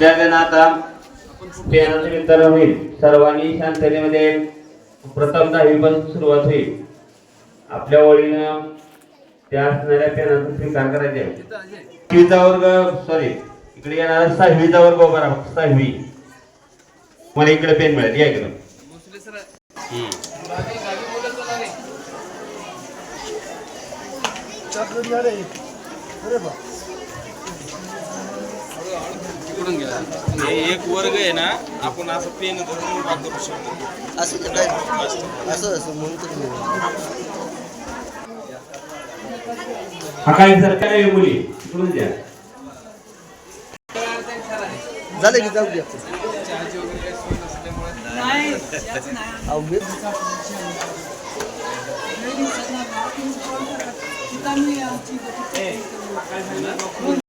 विद्यार्थ्यांना आता पेनाचं वितरण होईल. सर्वांनी शांततेमध्ये प्रथम 10वी पासून सुरुवात होईल. आपल्या ओळीनं त्या असणाऱ्या पेनाचा स्वीकार करायचा आहे. 6वीचा वर्ग सॉरी इकडे येणारा 6वीचा वर्ग उभा राहा. 6वी मला इकडे पेन मिळेल. या इकडे एक वर्ग आहे ना, आपण असं पेन धरून उभा करू शकतो. असं म्हणतो. हा काय सर काय मुली इकडून द्या. झालं की जाऊ द्या.